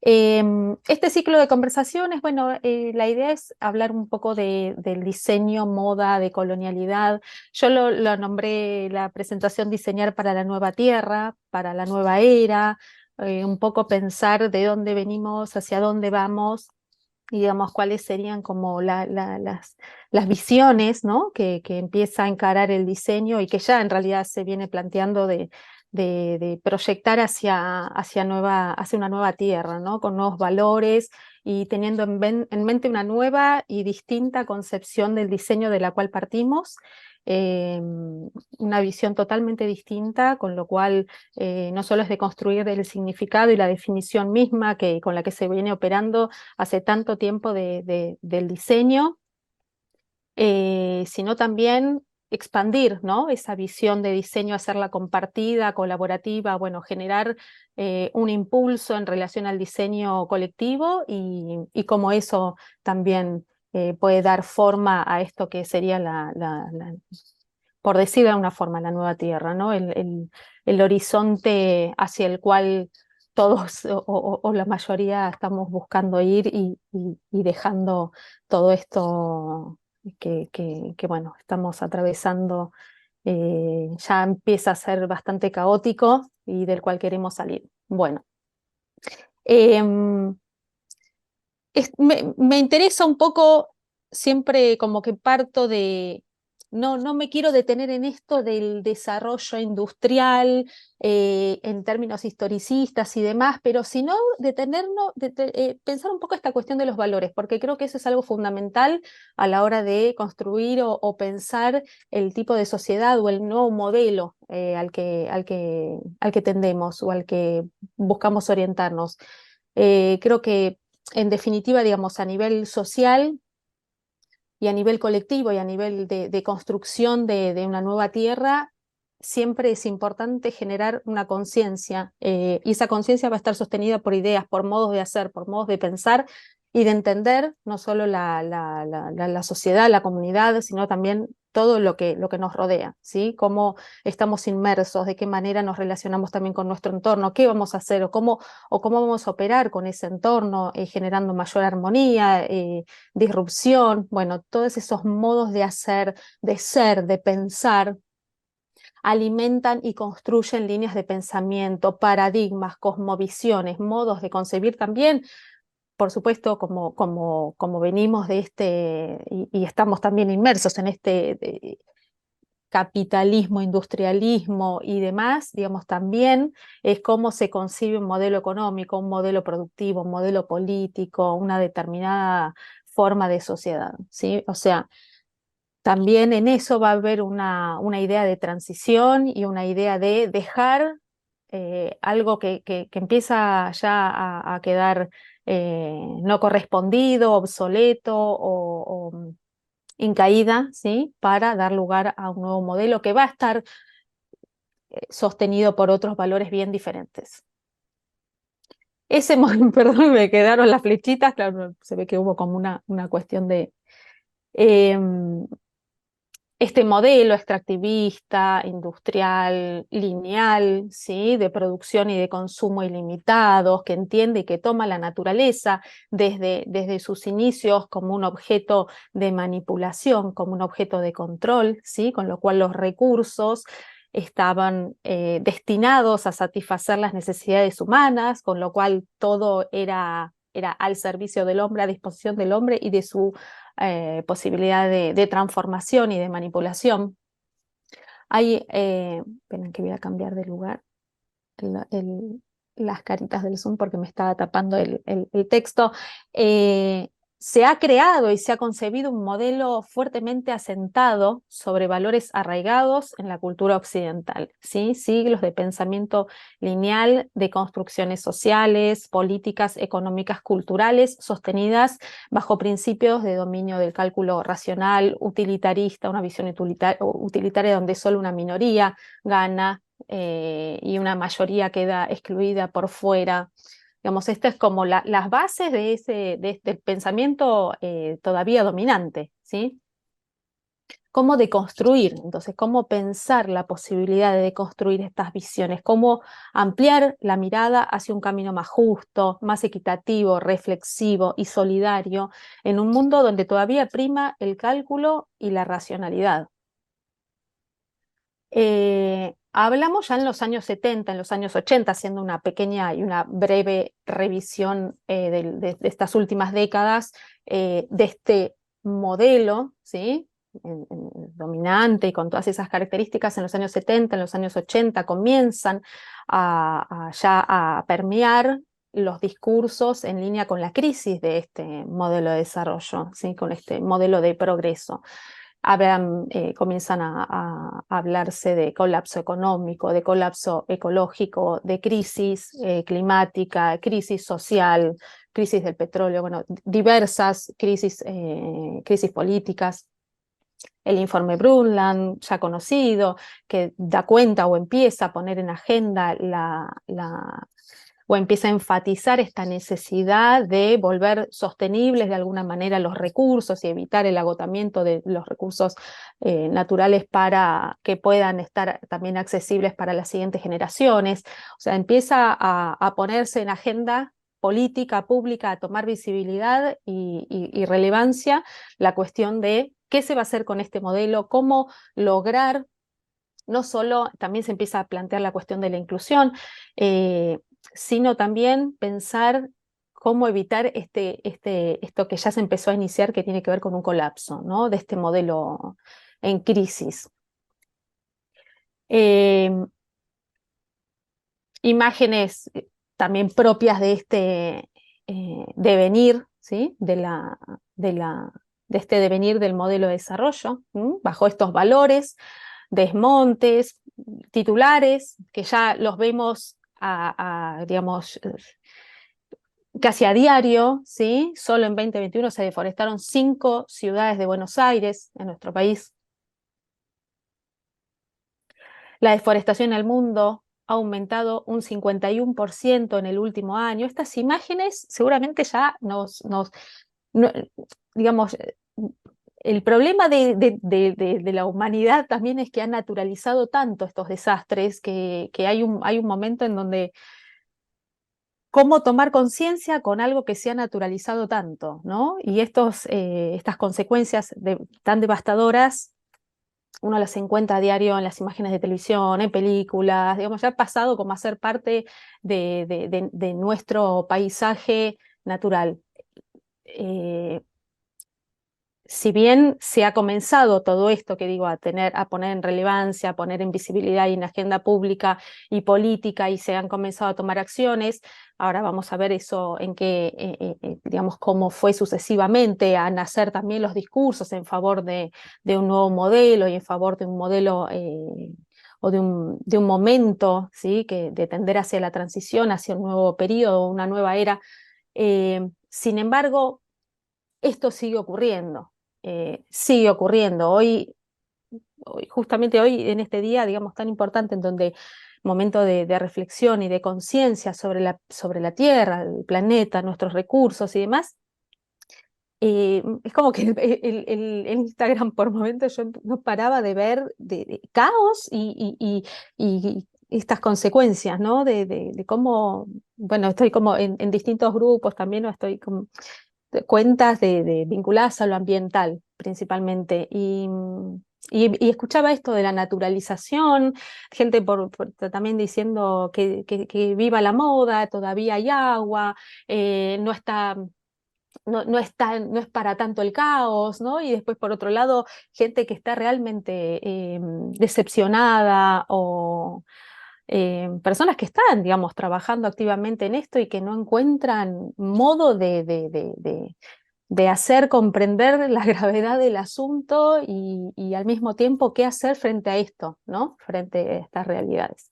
Este ciclo de conversaciones, bueno, la idea es hablar un poco del diseño, moda, de colonialidad. Yo lo nombré la presentación Diseñar para la Nueva Tierra, para la nueva era, un poco pensar de dónde venimos, hacia dónde vamos, y digamos cuáles serían como las visiones, ¿no? que empieza a encarar el diseño y que ya en realidad se viene planteando de proyectar hacia una nueva tierra, ¿no? Con nuevos valores y teniendo en mente una nueva y distinta concepción del diseño de la cual partimos. Una visión totalmente distinta, con lo cual no solo es de construir el significado y la definición misma con la que se viene operando hace tanto tiempo del diseño, sino también expandir, ¿no? Esa visión de diseño, hacerla compartida, colaborativa, bueno, generar un impulso en relación al diseño colectivo y cómo eso también puede dar forma a esto que sería por decir de alguna forma, la nueva tierra, ¿no? El horizonte hacia el cual todos o la mayoría estamos buscando ir y dejando todo esto bueno, estamos atravesando, ya empieza a ser bastante caótico y del cual queremos salir. Bueno, em, me interesa un poco, siempre como que parto de, no me quiero detener en esto del desarrollo industrial en términos historicistas y demás, pero sino detenernos, pensar un poco esta cuestión de los valores, porque creo que eso es algo fundamental a la hora de construir o pensar el tipo de sociedad o el nuevo modelo al que tendemos o al que buscamos orientarnos. Creo que en definitiva, digamos, a nivel social y a nivel colectivo y a nivel de construcción de una nueva tierra, siempre es importante generar una conciencia, y esa conciencia va a estar sostenida por ideas, por modos de hacer, por modos de pensar y de entender no solo la sociedad, la comunidad, sino también todo lo que nos rodea, ¿sí? Cómo estamos inmersos, de qué manera nos relacionamos también con nuestro entorno, qué vamos a hacer o cómo vamos a operar con ese entorno, generando mayor armonía, disrupción, bueno, todos esos modos de hacer, de ser, de pensar, alimentan y construyen líneas de pensamiento, paradigmas, cosmovisiones, modos de concebir también. Por supuesto, como venimos de y estamos también inmersos en capitalismo, industrialismo y demás, digamos, también es cómo se concibe un modelo económico, un modelo productivo, un modelo político, una determinada forma de sociedad, ¿sí? O sea, también en eso va a haber una idea de transición y una idea de dejar algo que empieza ya a quedar no correspondido, obsoleto o en caída, ¿sí? Para dar lugar a un nuevo modelo que va a estar sostenido por otros valores bien diferentes. Perdón, me quedaron las flechitas, claro, se ve que hubo como una cuestión de eh, este modelo extractivista, industrial, lineal, ¿sí? De producción y de consumo ilimitados, que entiende y que toma la naturaleza desde sus inicios como un objeto de manipulación, como un objeto de control, ¿sí? Con lo cual los recursos estaban destinados a satisfacer las necesidades humanas, con lo cual todo era al servicio del hombre, a disposición del hombre y de su posibilidad de transformación y de manipulación. Esperen que voy a cambiar de lugar el- el- las caritas del Zoom porque me estaba tapando el texto. Se ha creado y se ha concebido un modelo fuertemente asentado sobre valores arraigados en la cultura occidental, ¿sí? Siglos de pensamiento lineal, de construcciones sociales, políticas, económicas, culturales, sostenidas bajo principios de dominio del cálculo racional, utilitarista, una visión utilitaria donde solo una minoría gana y una mayoría queda excluida por fuera. Digamos, esta es como las bases de este pensamiento todavía dominante, ¿sí? cómo deconstruir, entonces cómo pensar la posibilidad de deconstruir estas visiones, cómo ampliar la mirada hacia un camino más justo, más equitativo, reflexivo y solidario en un mundo donde todavía prima el cálculo y la racionalidad. Hablamos ya en los años 70, en los años 80, haciendo una pequeña y una breve revisión de estas últimas décadas, de este modelo, ¿sí? Dominante y con todas esas características. En los años 70, en los años 80 comienzan ya a permear los discursos en línea con la crisis de este modelo de desarrollo, ¿sí? Con este modelo de progreso. Comienzan a hablarse de colapso económico, de colapso ecológico, de crisis climática, crisis social, crisis del petróleo, bueno, diversas crisis políticas. El informe Brundtland, ya conocido, que da cuenta o empieza a poner en agenda o empieza a enfatizar esta necesidad de volver sostenibles de alguna manera los recursos y evitar el agotamiento de los recursos naturales para que puedan estar también accesibles para las siguientes generaciones. O sea, empieza a ponerse en agenda política pública, a tomar visibilidad y relevancia la cuestión de qué se va a hacer con este modelo, cómo lograr, no solo, también se empieza a plantear la cuestión de la inclusión, sino también pensar cómo evitar esto que ya se empezó a iniciar, que tiene que ver con un colapso, ¿no? De este modelo en crisis. Imágenes también propias de este devenir, ¿sí? De este devenir del modelo de desarrollo, bajo estos valores, desmontes, titulares, que ya los vemos digamos, casi a diario, ¿sí? Solo en 2021 se deforestaron 5 ciudades de Buenos Aires, en nuestro país. La deforestación en el mundo ha aumentado un 51% en el último año. Estas imágenes seguramente ya digamos, el problema de la humanidad también es que ha naturalizado tanto estos desastres que hay un momento en donde cómo tomar conciencia con algo que se ha naturalizado tanto, ¿no? Y estas consecuencias tan devastadoras uno las encuentra a diario en las imágenes de televisión, en películas, digamos, ya ha pasado como a ser parte de nuestro paisaje natural. Si bien se ha comenzado todo esto que digo a poner en relevancia, a poner en visibilidad y en agenda pública y política, y se han comenzado a tomar acciones, ahora vamos a ver eso en qué, digamos, cómo fue sucesivamente a nacer también los discursos en favor de un nuevo modelo y en favor de un modelo o de un momento, ¿sí? De tender hacia la transición, hacia un nuevo periodo, una nueva era. Sin embargo, esto sigue ocurriendo. Sigue ocurriendo. Justamente hoy, en este día, digamos, tan importante, en donde momento de reflexión y de conciencia sobre la Tierra, el planeta, nuestros recursos y demás, es como que el Instagram por momentos yo no paraba de ver de caos y estas consecuencias, ¿no? De cómo, bueno, estoy como en distintos grupos también, o estoy como cuentas vinculadas a lo ambiental principalmente. Y escuchaba esto de la naturalización, gente también diciendo que viva la moda, todavía hay agua, no está... No es para tanto el caos, ¿no? Y después, por otro lado, gente que está realmente decepcionada o personas que están, digamos, trabajando activamente en esto y que no encuentran modo de hacer comprender la gravedad del asunto y al mismo tiempo qué hacer frente a esto, ¿no? Frente a estas realidades.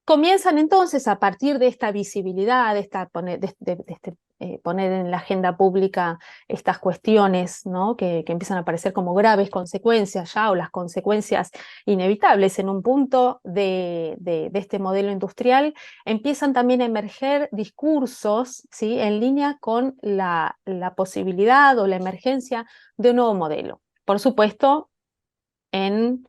Comienzan entonces a partir de esta visibilidad, poner en la agenda pública estas cuestiones, ¿no? que empiezan a aparecer como graves consecuencias ya, o las consecuencias inevitables en un punto de este modelo industrial, empiezan también a emerger discursos, ¿sí? En línea con la posibilidad o la emergencia de un nuevo modelo. Por supuesto, eh,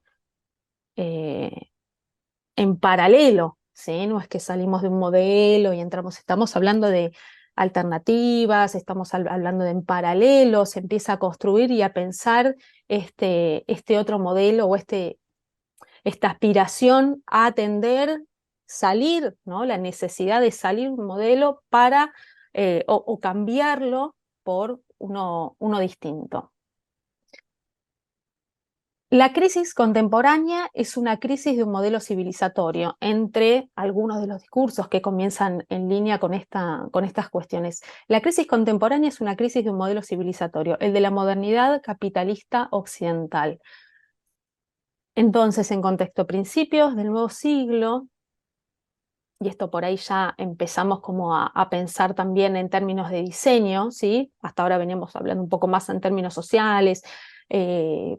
en paralelo, ¿sí? No es que salimos de un modelo y entramos, estamos hablando de alternativas, estamos hablando de en paralelo, se empieza a construir y a pensar este otro modelo o esta aspiración a atender, salir, ¿no? La necesidad de salir de un modelo para, o cambiarlo por uno distinto. La crisis contemporánea es una crisis de un modelo civilizatorio, entre algunos de los discursos que comienzan en línea con estas cuestiones. La crisis contemporánea es una crisis de un modelo civilizatorio, el de la modernidad capitalista occidental. Entonces, en contexto principios del nuevo siglo, y esto por ahí ya empezamos como a pensar también en términos de diseño, ¿sí? Hasta ahora veníamos hablando un poco más en términos sociales,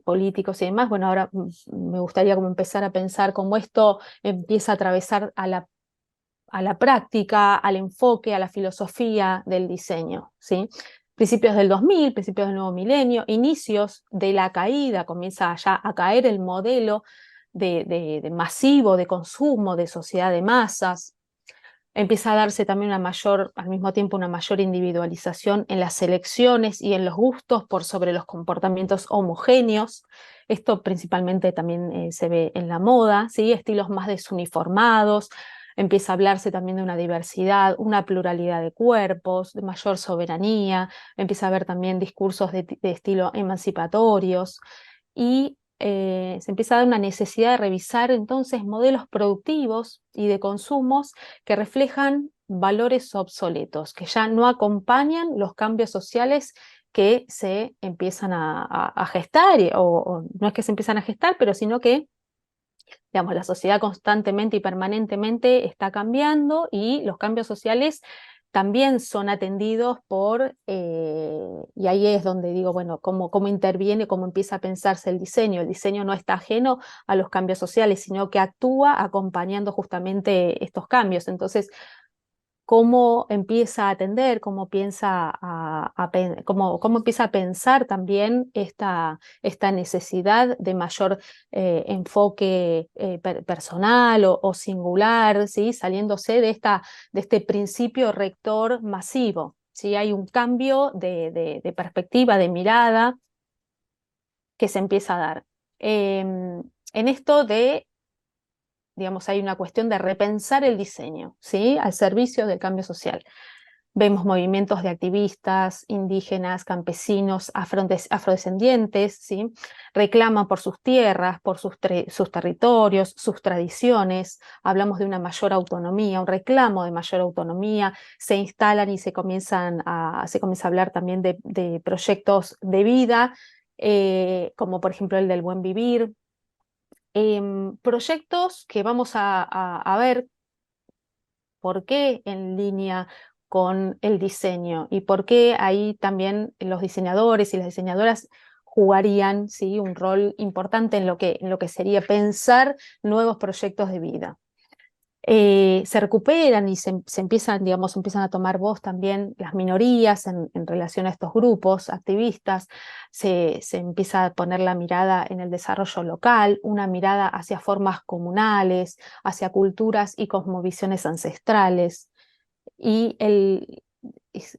políticos y demás. Bueno, ahora me gustaría como empezar a pensar cómo esto empieza a atravesar a la práctica, al enfoque, a la filosofía del diseño, ¿sí? Principios del 2000, principios del nuevo milenio, inicios de la caída, comienza ya a caer el modelo de masivo, de consumo, de sociedad de masas. Empieza a darse también al mismo tiempo una mayor individualización en las elecciones y en los gustos por sobre los comportamientos homogéneos. Esto principalmente también se ve en la moda, ¿sí? Estilos más desuniformados. Empieza a hablarse también de una diversidad, una pluralidad de cuerpos, de mayor soberanía. Empieza a haber también discursos de estilo emancipatorios. Y se empieza a dar una necesidad de revisar entonces modelos productivos y de consumos que reflejan valores obsoletos, que ya no acompañan los cambios sociales que se empiezan a gestar, o no es que se empiezan a gestar, pero sino que, digamos, la sociedad constantemente y permanentemente está cambiando y los cambios sociales también son atendidos y ahí es donde digo, bueno, cómo interviene, cómo empieza a pensarse el diseño. El diseño no está ajeno a los cambios sociales, sino que actúa acompañando justamente estos cambios. Entonces, cómo empieza a atender, cómo empieza a pensar también esta necesidad de mayor enfoque personal o singular, ¿sí? Saliéndose de este principio rector masivo. ¿Sí? Hay un cambio de perspectiva, de mirada que se empieza a dar. En esto digamos, hay una cuestión de repensar el diseño, ¿sí? Al servicio del cambio social. Vemos movimientos de activistas, indígenas, campesinos, afrodescendientes, ¿sí? Reclaman por sus tierras, por sus territorios, sus tradiciones. Hablamos de una mayor autonomía, un reclamo de mayor autonomía. Se instalan y se comienza a hablar también de proyectos de vida, como por ejemplo el del buen vivir. Proyectos que vamos a ver por qué en línea con el diseño y por qué ahí también los diseñadores y las diseñadoras jugarían, ¿sí? Un rol importante en lo que sería pensar nuevos proyectos de vida. Se recuperan y se empiezan, digamos, empiezan a tomar voz también las minorías en relación a estos grupos activistas. Se empieza a poner la mirada en el desarrollo local, una mirada hacia formas comunales, hacia culturas y cosmovisiones ancestrales. Y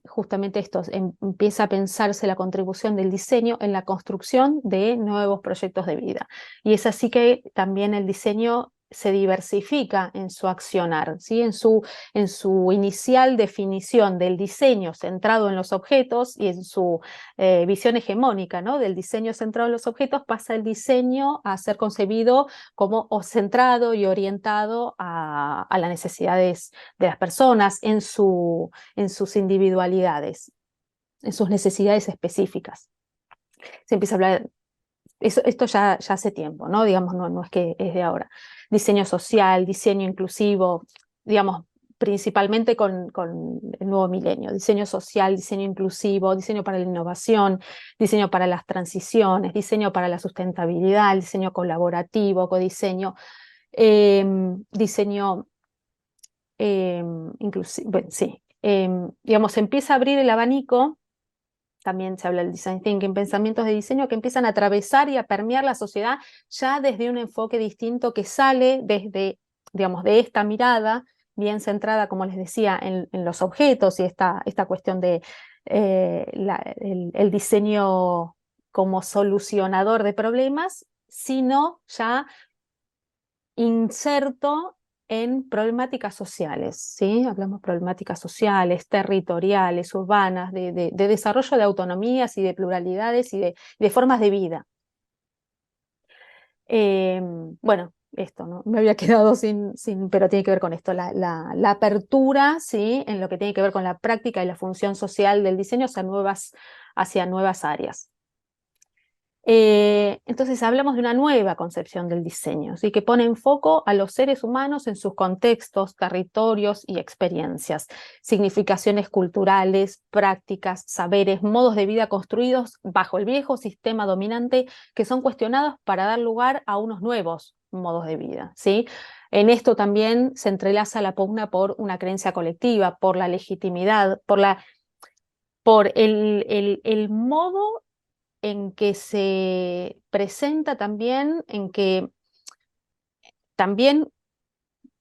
justamente esto, empieza a pensarse la contribución del diseño en la construcción de nuevos proyectos de vida. Y es así que también el diseño se diversifica en su accionar, ¿sí? En su inicial definición del diseño centrado en los objetos y en su visión hegemónica, ¿no? Del diseño centrado en los objetos, pasa el diseño a ser concebido como centrado y orientado a las necesidades de las personas en sus individualidades, en sus necesidades específicas. Se empieza a hablar esto ya hace tiempo, ¿no? Digamos, no es que es de ahora. Diseño social, diseño inclusivo, digamos, principalmente con el nuevo milenio. Diseño social, diseño inclusivo, diseño para la innovación, diseño para las transiciones, diseño para la sustentabilidad, diseño colaborativo, codiseño, diseño inclusivo, bueno, sí. Digamos, empieza a abrir el abanico. También se habla del design thinking, pensamientos de diseño que empiezan a atravesar y a permear la sociedad ya desde un enfoque distinto que sale desde, digamos, de esta mirada bien centrada, como les decía, en los objetos y esta cuestión de el diseño como solucionador de problemas, sino ya inserto en problemáticas sociales, ¿sí? Hablamos de problemáticas sociales, territoriales, urbanas, de desarrollo de autonomías y de pluralidades y de formas de vida. Bueno, esto, ¿no? Me había quedado pero tiene que ver con esto, la apertura, ¿sí? En lo que tiene que ver con la práctica y la función social del diseño hacia nuevas áreas. Entonces hablamos de una nueva concepción del diseño, ¿sí? Que pone en foco a los seres humanos en sus contextos, territorios y experiencias, significaciones culturales, prácticas, saberes, modos de vida construidos bajo el viejo sistema dominante que son cuestionados para dar lugar a unos nuevos modos de vida, ¿sí? En esto también se entrelaza la pugna por una creencia colectiva, por la legitimidad, por el modo en que se presenta también, en que también,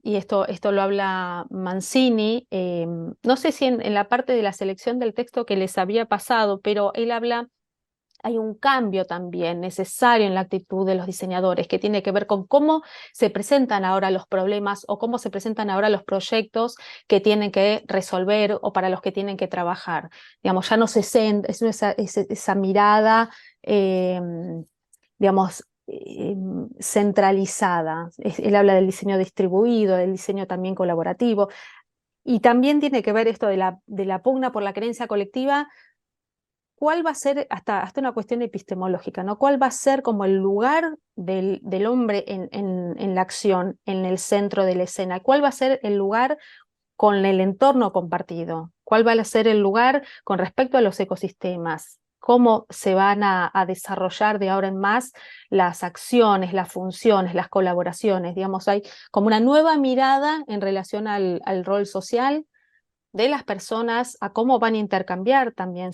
y esto lo habla Mancini, no sé si en la parte de la selección del texto que les había pasado, pero él habla, hay un cambio también necesario en la actitud de los diseñadores que tiene que ver con cómo se presentan ahora los problemas o cómo se presentan ahora los proyectos que tienen que resolver o para los que tienen que trabajar. Digamos, ya no se centra, esa mirada, digamos, centralizada. Él habla del diseño distribuido, del diseño también colaborativo, y también tiene que ver esto de la pugna por la creencia colectiva. ¿Cuál va a ser, hasta una cuestión epistemológica, ¿no? ¿Cuál va a ser como el lugar del hombre en la acción, en el centro de la escena? ¿Cuál va a ser el lugar con el entorno compartido? ¿Cuál va a ser el lugar con respecto a los ecosistemas? ¿Cómo se van a desarrollar de ahora en más las acciones, las funciones, las colaboraciones? Digamos, hay como una nueva mirada en relación al rol social de las personas, a cómo van a intercambiar también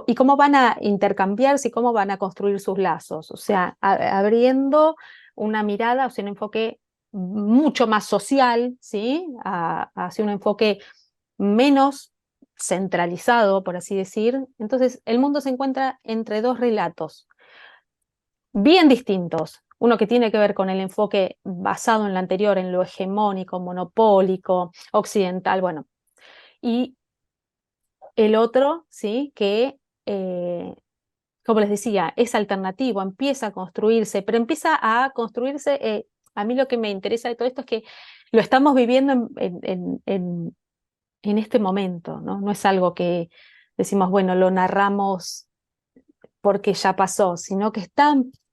y cómo van a intercambiarse y cómo van a construir sus lazos. O sea, abriendo una mirada, o sea, un enfoque mucho más social, ¿sí? Hacia un enfoque menos centralizado, por así decir. Entonces, el mundo se encuentra entre dos relatos bien distintos. Uno que tiene que ver con el enfoque basado en lo anterior, en lo hegemónico, monopólico, occidental, bueno. Y el otro, ¿sí? Que, como les decía, es alternativo, empieza a construirse, pero empieza a construirse, a mí lo que me interesa de todo esto es que lo estamos viviendo en este momento, ¿no? No es algo que decimos, bueno, lo narramos porque ya pasó, sino que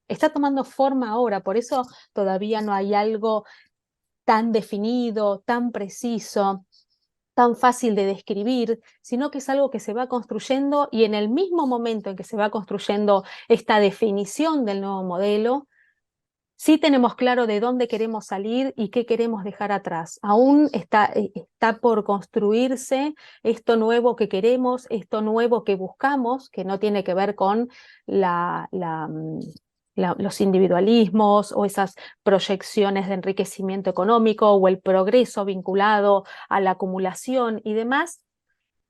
está tomando forma ahora, por eso todavía no hay algo tan definido, tan preciso, tan fácil de describir, sino que es algo que se va construyendo y en el mismo momento en que se va construyendo esta definición del nuevo modelo, sí tenemos claro de dónde queremos salir y qué queremos dejar atrás. Aún está por construirse esto nuevo que queremos, esto nuevo que buscamos, que no tiene que ver con los individualismos o esas proyecciones de enriquecimiento económico o el progreso vinculado a la acumulación y demás,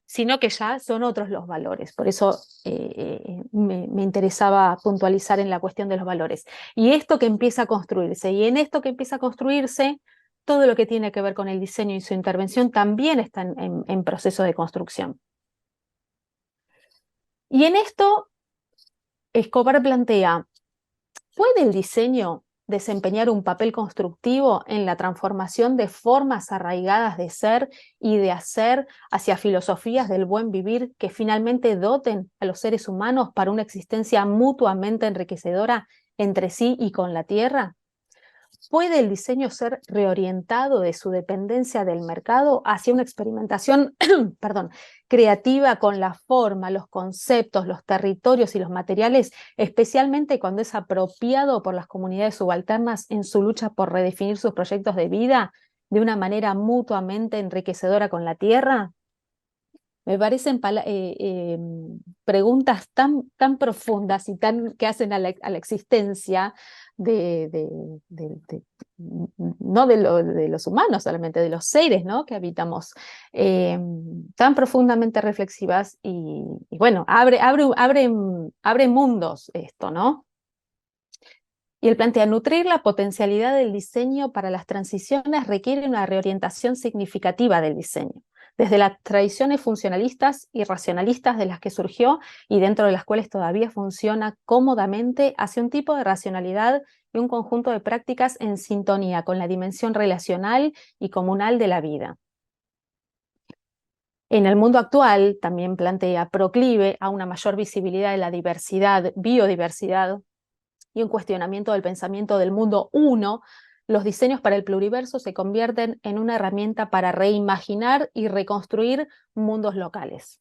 sino que ya son otros los valores. Por eso me interesaba puntualizar en la cuestión de los valores. Y esto que empieza a construirse, y en esto que empieza a construirse, todo lo que tiene que ver con el diseño y su intervención también está en proceso de construcción. Y en esto, Escobar plantea, ¿puede el diseño desempeñar un papel constructivo en la transformación de formas arraigadas de ser y de hacer hacia filosofías del buen vivir que finalmente doten a los seres humanos para una existencia mutuamente enriquecedora entre sí y con la tierra? ¿Puede el diseño ser reorientado de su dependencia del mercado hacia una experimentación perdón, creativa con la forma, los conceptos, los territorios y los materiales, especialmente cuando es apropiado por las comunidades subalternas en su lucha por redefinir sus proyectos de vida de una manera mutuamente enriquecedora con la tierra? Me parecen preguntas tan profundas y que hacen a la existencia de, de- de- no de los humanos solamente, de los seres, ¿no?, que habitamos, eh, tan profundamente reflexivas y bueno, abre mundos esto, ¿no? Y él plantea, nutrir la potencialidad del diseño para las transiciones requiere una reorientación significativa del diseño, desde las tradiciones funcionalistas y racionalistas de las que surgió y dentro de las cuales todavía funciona cómodamente, hacia un tipo de racionalidad y un conjunto de prácticas en sintonía con la dimensión relacional y comunal de la vida. En el mundo actual, también plantea, proclive a una mayor visibilidad de la biodiversidad, y un cuestionamiento del pensamiento del mundo uno, los diseños para el pluriverso se convierten en una herramienta para reimaginar y reconstruir mundos locales.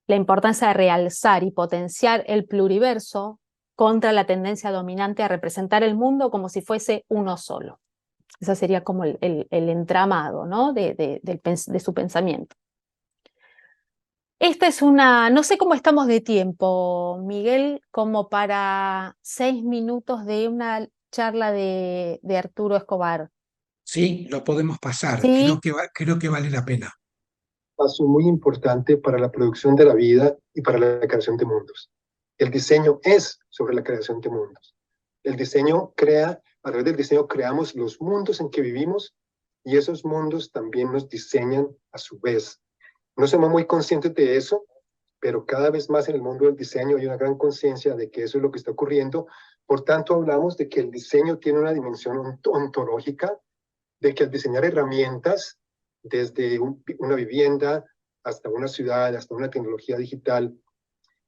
La importancia de realzar y potenciar el pluriverso contra la tendencia dominante a representar el mundo como si fuese uno solo. Ese sería como el entramado, ¿no?, de su pensamiento. Esta es no sé cómo estamos de tiempo, Miguel, como para 6 minutos de una charla de Arturo Escobar. Sí, lo podemos pasar. ¿Sí? Creo que vale la pena. Paso muy importante para la producción de la vida y para la creación de mundos. El diseño es sobre la creación de mundos. El diseño crea, a través del diseño creamos los mundos en que vivimos y esos mundos también nos diseñan a su vez. No somos muy conscientes de eso, pero cada vez más en el mundo del diseño hay una gran conciencia de que eso es lo que está ocurriendo. Por tanto, hablamos de que el diseño tiene una dimensión ontológica, de que al diseñar herramientas, desde una vivienda hasta una ciudad, hasta una tecnología digital,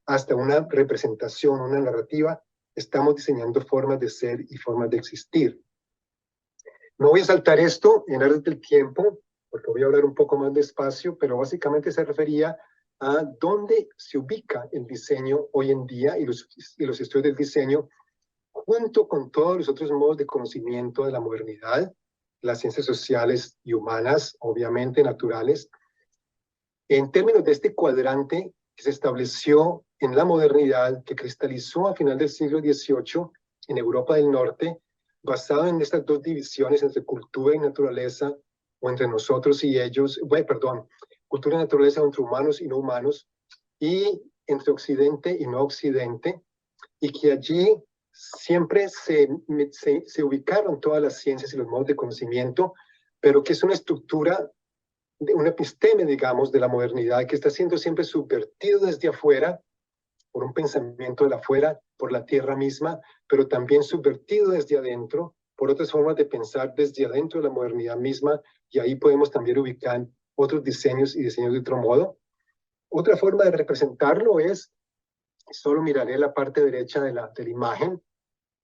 hasta una representación, una narrativa, estamos diseñando formas de ser y formas de existir. No voy a saltar esto en aras del tiempo, porque voy a hablar un poco más despacio, pero básicamente se refería a dónde se ubica el diseño hoy en día y los estudios del diseño junto con todos los otros modos de conocimiento de la modernidad, las ciencias sociales y humanas, obviamente naturales, en términos de este cuadrante que se estableció en la modernidad, que cristalizó a final del siglo XVIII en Europa del Norte, basado en estas dos divisiones entre cultura y naturaleza, o entre nosotros y ellos, cultura y naturaleza entre humanos y no humanos, y entre Occidente y no Occidente, y que allí siempre se ubicaron todas las ciencias y los modos de conocimiento, pero que es una estructura, una episteme, digamos, de la modernidad que está siendo siempre subvertido desde afuera, por un pensamiento de afuera, por la tierra misma, pero también subvertido desde adentro, por otras formas de pensar desde adentro de la modernidad misma, y ahí podemos también ubicar otros diseños y diseños de otro modo. Otra forma de representarlo es, solo miraré la parte derecha de la imagen,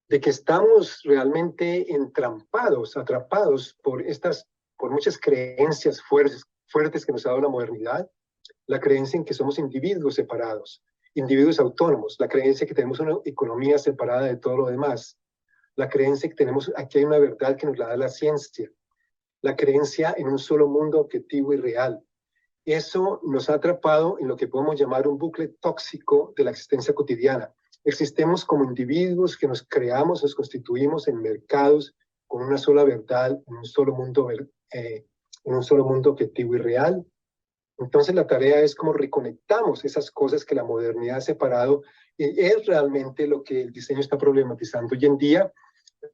de que estamos realmente entrampados, atrapados por muchas creencias fuertes que nos ha dado la modernidad, la creencia en que somos individuos separados, individuos autónomos, la creencia que tenemos una economía separada de todo lo demás, la creencia que aquí hay una verdad que nos la da la ciencia, la creencia en un solo mundo objetivo y real. Eso nos ha atrapado en lo que podemos llamar un bucle tóxico de la existencia cotidiana. Existimos como individuos que nos creamos, nos constituimos en mercados con una sola verdad, en un solo mundo objetivo y real. Entonces la tarea es cómo reconectamos esas cosas que la modernidad ha separado, y es realmente lo que el diseño está problematizando hoy en día.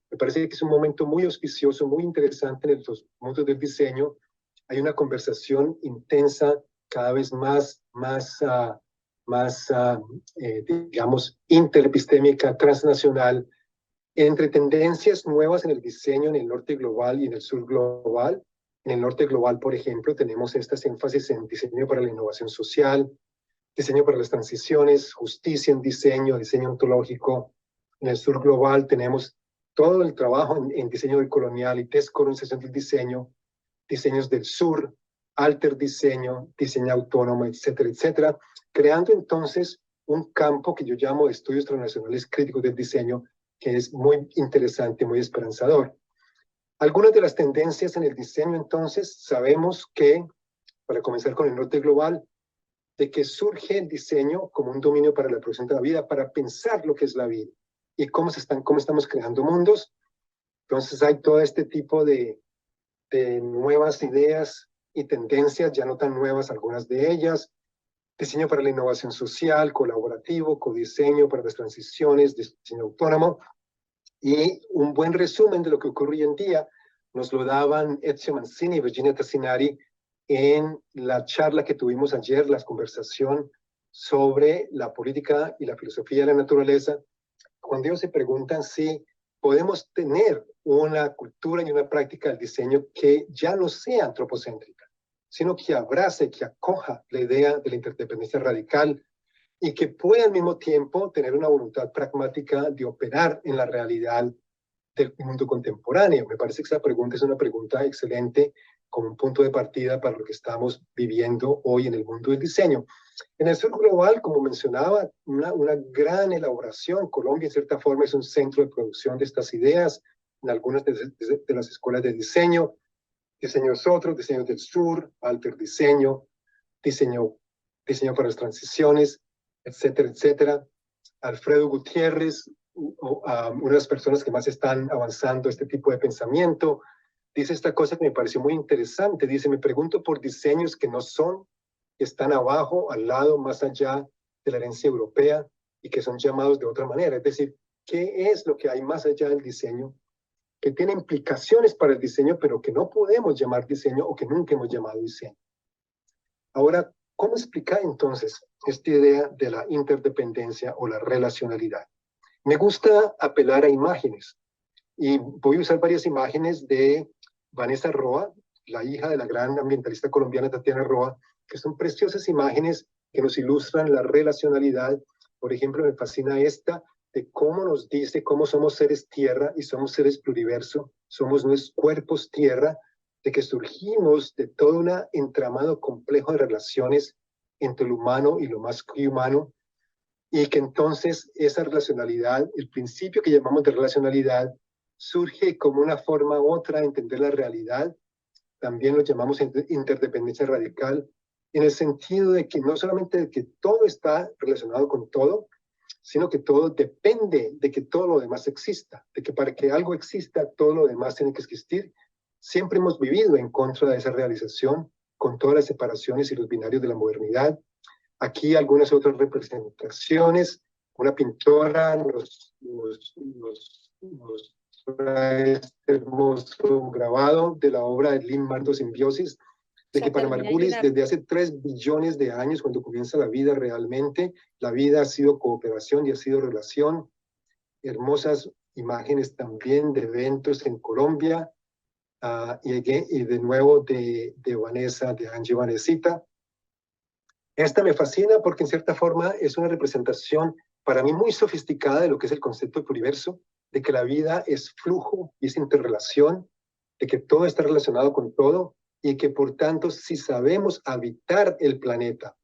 Me parece que es un momento muy auspicioso, muy interesante en los mundos del diseño. Hay una conversación intensa, cada vez más digamos, interepistémica, transnacional, Entre tendencias nuevas en el diseño en el norte global y en el sur global, en el norte global, por ejemplo, tenemos estas énfasis en diseño para la innovación social, diseño para las transiciones, justicia en diseño, diseño ontológico. En el sur global tenemos todo el trabajo en diseño colonial y descolonización del diseño, diseños del sur, alter diseño, diseño autónomo, etcétera, etcétera, creando entonces un campo que yo llamo de estudios transnacionales críticos del diseño, que es muy interesante, muy esperanzador. Algunas de las tendencias en el diseño, entonces, sabemos que, para comenzar con el norte global, de que surge el diseño como un dominio para la producción de la vida, para pensar lo que es la vida y cómo estamos creando mundos. Entonces hay todo este tipo de nuevas ideas y tendencias, ya no tan nuevas algunas de ellas, diseño para la innovación social, colaborativo, codiseño para las transiciones, diseño autónomo, y un buen resumen de lo que ocurre hoy en día nos lo daban Ezio Mancini y Virginia Tassinari en la charla que tuvimos ayer, la conversación sobre la política y la filosofía de la naturaleza, cuando ellos se preguntan si podemos tener una cultura y una práctica del diseño que ya no sea antropocéntrica, sino que abrace, que acoja la idea de la interdependencia radical y que pueda al mismo tiempo tener una voluntad pragmática de operar en la realidad del mundo contemporáneo. Me parece que esa pregunta es una pregunta excelente como un punto de partida para lo que estamos viviendo hoy en el mundo del diseño. En el sur global, como mencionaba, una gran elaboración. Colombia, en cierta forma, es un centro de producción de estas ideas en algunas de las escuelas de diseño. Diseños otros, diseños del sur, alter diseño, diseño para las transiciones, etcétera, etcétera. Alfredo Gutiérrez, una de las personas que más están avanzando este tipo de pensamiento, dice esta cosa que me pareció muy interesante. Dice, me pregunto por diseños que no son, que están abajo, al lado, más allá de la herencia europea y que son llamados de otra manera. Es decir, ¿qué es lo que hay más allá del diseño que tiene implicaciones para el diseño, pero que no podemos llamar diseño o que nunca hemos llamado diseño? Ahora, ¿cómo explicar entonces esta idea de la interdependencia o la relacionalidad? Me gusta apelar a imágenes y voy a usar varias imágenes de Vanessa Roa, la hija de la gran ambientalista colombiana Tatiana Roa, que son preciosas imágenes que nos ilustran la relacionalidad. Por ejemplo, me fascina esta de cómo nos dice cómo somos seres tierra y somos seres pluriverso, somos nuestros cuerpos tierra, de que surgimos de todo un entramado complejo de relaciones entre lo humano y lo más que humano, y que entonces esa relacionalidad, el principio que llamamos de relacionalidad, surge como una forma u otra de entender la realidad. También lo llamamos interdependencia radical, en el sentido de que no solamente de que todo está relacionado con todo, sino que todo depende de que todo lo demás exista, de que para que algo exista, todo lo demás tiene que existir. Siempre hemos vivido en contra de esa realización, con todas las separaciones y los binarios de la modernidad. Aquí algunas otras representaciones. Una pintora nos trae este hermoso grabado de la obra de Lin-Mardo Simbiosis, de que para Margulis, desde hace 3 billones de años, cuando comienza la vida realmente, la vida ha sido cooperación y ha sido relación. Hermosas imágenes también de eventos en Colombia, y de nuevo de Vanessa, de Angie Vanesita. Esta me fascina porque en cierta forma es una representación para mí muy sofisticada de lo que es el concepto del universo, de que la vida es flujo y es interrelación, de que todo está relacionado con todo y que por tanto si sabemos habitar el planeta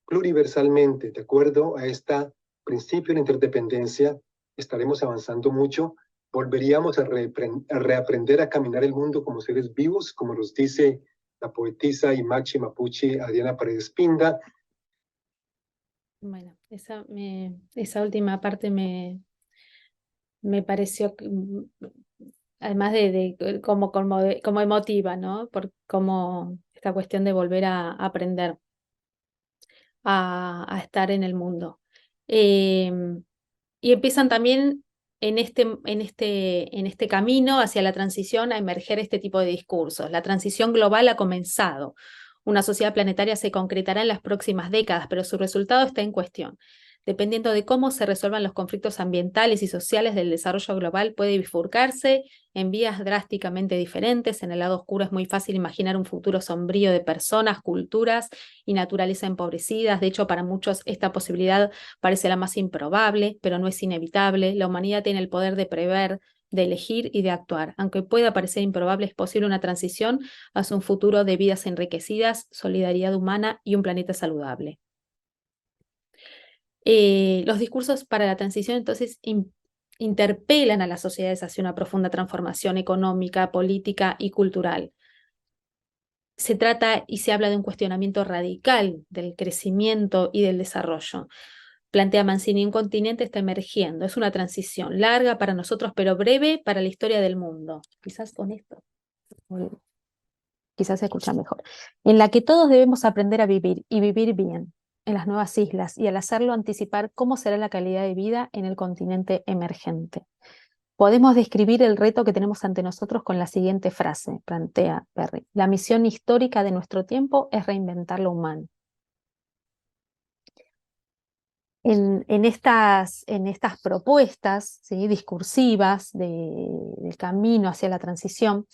pluriversalmente de acuerdo a este principio de interdependencia, estaremos avanzando mucho, volveríamos a reaprender a caminar el mundo como seres vivos, como nos dice la poetisa y machi mapuche Adriana Paredes Pinda. Bueno, esa última parte me pareció, además de como emotiva, ¿no? Por como esta cuestión de volver a aprender a estar en el mundo. Y empiezan también en este camino hacia la transición a emerger este tipo de discursos. La transición global ha comenzado. Una sociedad planetaria se concretará en las próximas décadas, pero su resultado está en cuestión. dependiendo de cómo se resuelvan los conflictos ambientales y sociales del desarrollo global, puede bifurcarse en vías drásticamente diferentes. En el lado oscuro es muy fácil imaginar un futuro sombrío de personas, culturas y naturaleza empobrecidas. De hecho, para muchos esta posibilidad parece la más improbable, pero no es inevitable. La humanidad tiene el poder de prever, de elegir y de actuar. Aunque pueda parecer improbable, es posible una transición hacia un futuro de vidas enriquecidas, solidaridad humana y un planeta saludable. Los discursos para la transición entonces interpelan a las sociedades hacia una profunda transformación económica, política y cultural. Se trata y se habla de un cuestionamiento radical del crecimiento y del desarrollo. Plantea Mancini, un continente está emergiendo, es una transición larga para nosotros, pero breve para la historia del mundo. Quizás con esto, quizás se escucha mejor. En la que todos debemos aprender a vivir y vivir bien en las nuevas islas, y al hacerlo anticipar cómo será la calidad de vida en el continente emergente. Podemos describir el reto que tenemos ante nosotros con la siguiente frase, plantea Perry: la misión histórica de nuestro tiempo es reinventar lo humano. En estas propuestas, ¿sí?, discursivas del camino hacia la transición,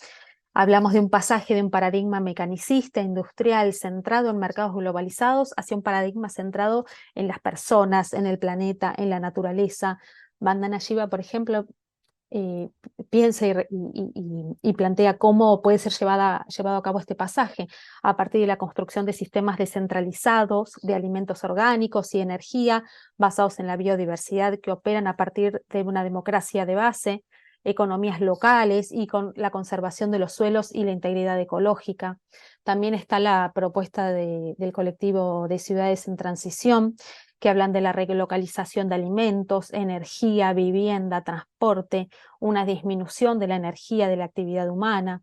hablamos de un pasaje de un paradigma mecanicista, industrial, centrado en mercados globalizados, hacia un paradigma centrado en las personas, en el planeta, en la naturaleza. Vandana Shiva, por ejemplo, piensa y plantea cómo puede ser llevado a cabo este pasaje a partir de la construcción de sistemas descentralizados de alimentos orgánicos y energía basados en la biodiversidad, que operan a partir de una democracia de base, economías locales y con la conservación de los suelos y la integridad ecológica. También está la propuesta del colectivo de ciudades en transición, que hablan de la relocalización de alimentos, energía, vivienda, transporte, una disminución de la energía de la actividad humana,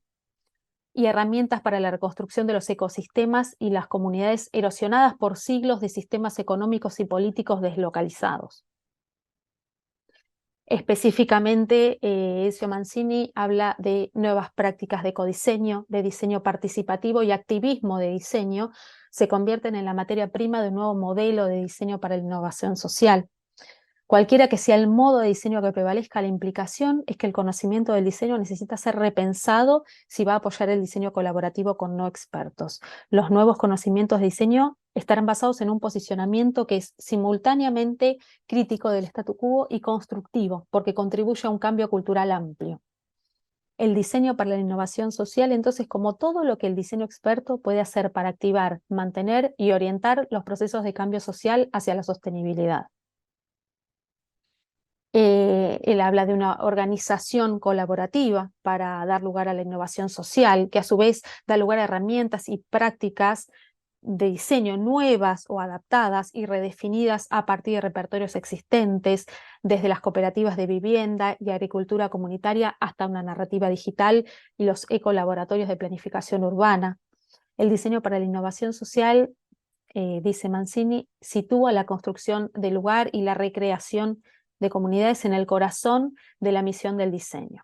y herramientas para la reconstrucción de los ecosistemas y las comunidades erosionadas por siglos de sistemas económicos y políticos deslocalizados. Específicamente, Ezio Mancini habla de nuevas prácticas de ecodiseño, de diseño participativo y activismo de diseño, se convierten en la materia prima de un nuevo modelo de diseño para la innovación social. Cualquiera que sea el modo de diseño que prevalezca, la implicación es que el conocimiento del diseño necesita ser repensado si va a apoyar el diseño colaborativo con no expertos. Los nuevos conocimientos de diseño estarán basados en un posicionamiento que es simultáneamente crítico del statu quo y constructivo, porque contribuye a un cambio cultural amplio. El diseño para la innovación social, entonces, como todo lo que el diseño experto puede hacer para activar, mantener y orientar los procesos de cambio social hacia la sostenibilidad. Él habla de una organización colaborativa para dar lugar a la innovación social, que a su vez da lugar a herramientas y prácticas de diseño nuevas o adaptadas y redefinidas a partir de repertorios existentes, desde las cooperativas de vivienda y agricultura comunitaria hasta una narrativa digital y los ecolaboratorios de planificación urbana. El diseño para la innovación social, dice Mancini, sitúa la construcción del lugar y la recreación de comunidades en el corazón de la misión del diseño.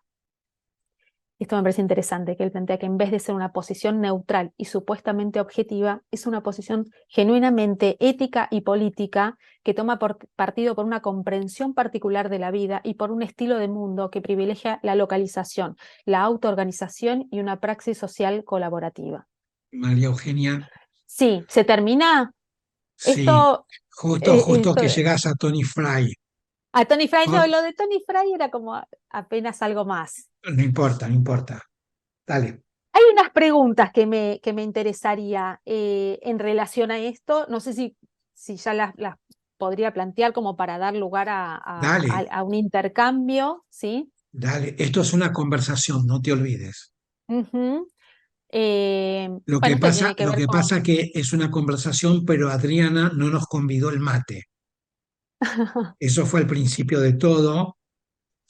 Esto me parece interesante, que él plantea que en vez de ser una posición neutral y supuestamente objetiva, es una posición genuinamente ética y política que toma partido por una comprensión particular de la vida y por un estilo de mundo que privilegia la localización, la autoorganización y una praxis social colaborativa. María Eugenia, Sí, ¿se termina? sí, Esto, justo que llegás a Tony Fry. a Tony Fry, no, Oh, lo de Tony Fry era como apenas algo más. no importa, no importa. Dale, Hay unas preguntas que me interesaría en relación a esto. No sé si ya las podría plantear como para dar lugar dale, a un intercambio, ¿sí? dale. Esto es una conversación, no te olvides. Ujú. Bueno, esto tiene que Lo ver que con... pasa que es una conversación, pero Adriana no nos convidó el mate. Eso fue el principio de todo.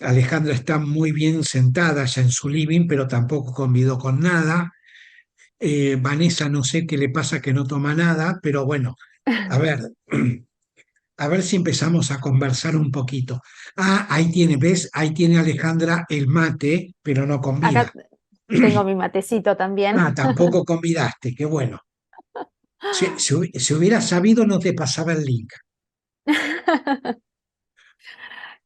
Alejandra está muy bien sentada ya en su living, pero tampoco convidó con nada. Vanessa no sé qué le pasa que no toma nada, pero bueno, a ver, a ver si empezamos a conversar un poquito. Ah, ahí tiene, ¿ves? Ahí tiene Alejandra el mate, pero no convida. Acá tengo mi matecito también. Ah, tampoco convidaste, qué bueno. Si hubiera sabido, no te pasaba el link.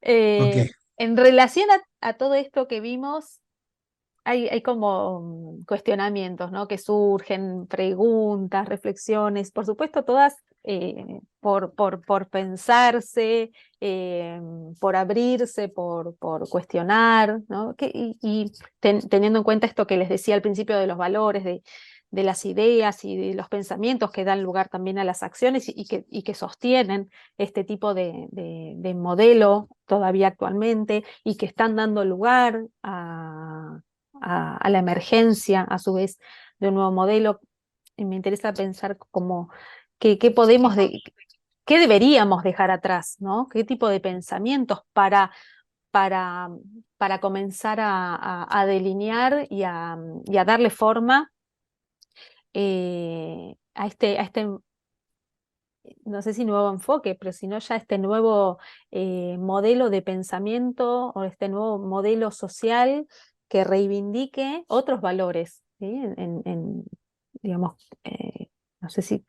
Ok. En relación a todo esto que vimos, hay como cuestionamientos, ¿no? Que surgen, preguntas, reflexiones, por supuesto, todas por pensarse, eh, por abrirse, por cuestionar, ¿no? Y teniendo en cuenta esto que les decía al principio de los valores, de las ideas y de los pensamientos que dan lugar también a las acciones y que sostienen este tipo de modelo todavía actualmente y que están dando lugar a la emergencia, a su vez, de un nuevo modelo. Y me interesa pensar como qué podemos qué deberíamos dejar atrás, ¿no? ¿Qué tipo de pensamientos para, para comenzar a delinear y a darle forma a este, no sé si nuevo enfoque, pero si no ya este nuevo modelo de pensamiento o este nuevo modelo social que reivindique otros valores, ¿sí? Digamos, no sé si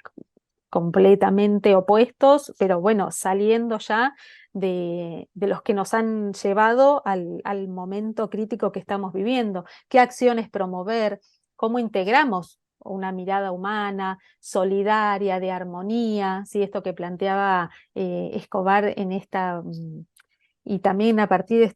completamente opuestos, pero bueno, saliendo ya de los que nos han llevado al momento crítico que estamos viviendo. ¿Qué acciones promover? ¿Cómo integramos una mirada humana, solidaria, de armonía? ¿Sí? Esto que planteaba Escobar en esta... y también a partir de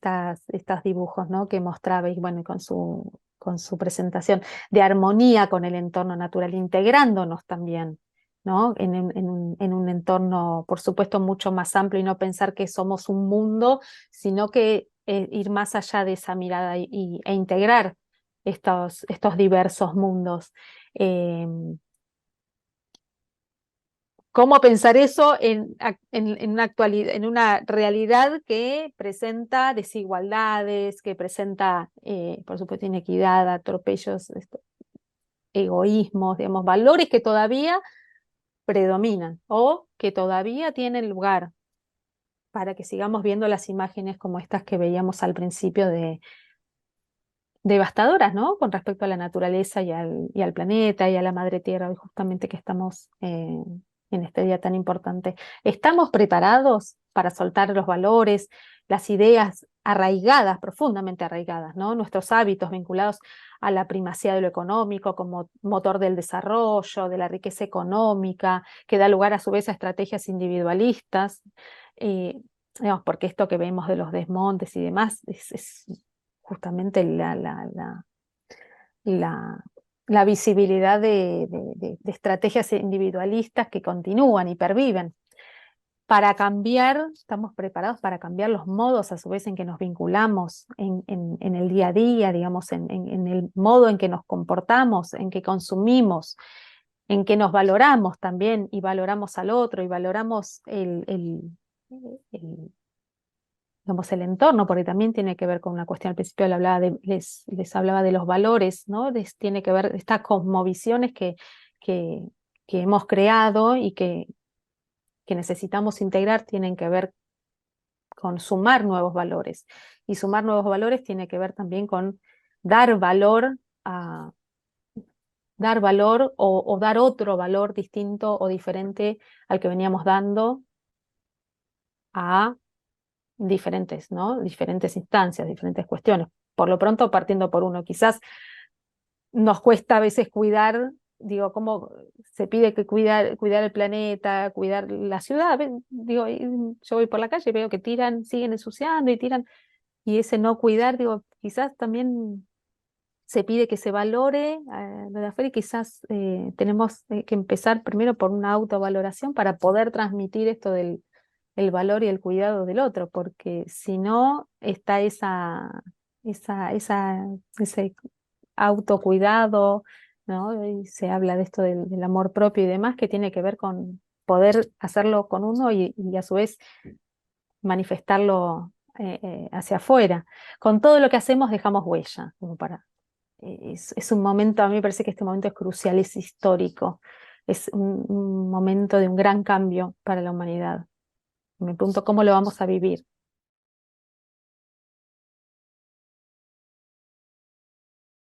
estos dibujos, ¿no? Que mostraba, y bueno, con su presentación, de armonía con el entorno natural, integrándonos también, ¿no? En un entorno, por supuesto, mucho más amplio y no pensar que somos un mundo, sino que ir más allá de esa mirada e integrar estos diversos mundos. Eh, ¿Cómo pensar eso en una actualidad, en una realidad que presenta desigualdades, que presenta, por supuesto, inequidad, atropellos, egoísmos, digamos, valores que todavía predominan o que todavía tienen lugar para que sigamos viendo las imágenes como estas que veíamos al principio devastadoras, ¿no? Con respecto a la naturaleza y al planeta y a la madre tierra, hoy justamente que estamos en este día tan importante. ¿Estamos preparados para soltar los valores, las ideas arraigadas, profundamente arraigadas, ¿no? Nuestros hábitos vinculados a la primacía de lo económico como motor del desarrollo, de la riqueza económica, que da lugar a su vez a estrategias individualistas? Eh, digamos, porque esto que vemos de los desmontes y demás es justamente la, la visibilidad de estrategias individualistas que continúan y perviven. Para cambiar, estamos preparados para cambiar los modos a su vez en que nos vinculamos en el día a día, digamos, en el modo en que nos comportamos, en que consumimos, en que nos valoramos también y valoramos al otro y valoramos el digamos, el entorno, porque también tiene que ver con una cuestión, al principio les hablaba de los valores, ¿no? Tiene que ver estas cosmovisiones que, que hemos creado y que necesitamos integrar, tienen que ver con sumar nuevos valores. Y sumar nuevos valores tiene que ver también con dar valor a dar valor o dar otro valor distinto o diferente al que veníamos dando a diferentes, ¿no? Diferentes instancias, diferentes cuestiones. Por lo pronto, partiendo por uno, quizás nos cuesta a veces cuidar, digo, cómo se pide que cuidar el planeta, cuidar la ciudad. Digo, yo voy por la calle y veo que tiran, siguen ensuciando y tiran, y ese no cuidar, digo, quizás también se pide que se valore lo de afuera y quizás tenemos que empezar primero por una autovaloración para poder transmitir esto del el valor y el cuidado del otro, porque si no está ese autocuidado, ¿no? Y se habla de esto del amor propio y demás, que tiene que ver con poder hacerlo con uno y a su vez manifestarlo hacia afuera. Con todo lo que hacemos dejamos huella, como para es un momento, a mí me parece que este momento es crucial, es histórico, es un momento de un gran cambio para la humanidad. Me pregunto cómo lo vamos a vivir.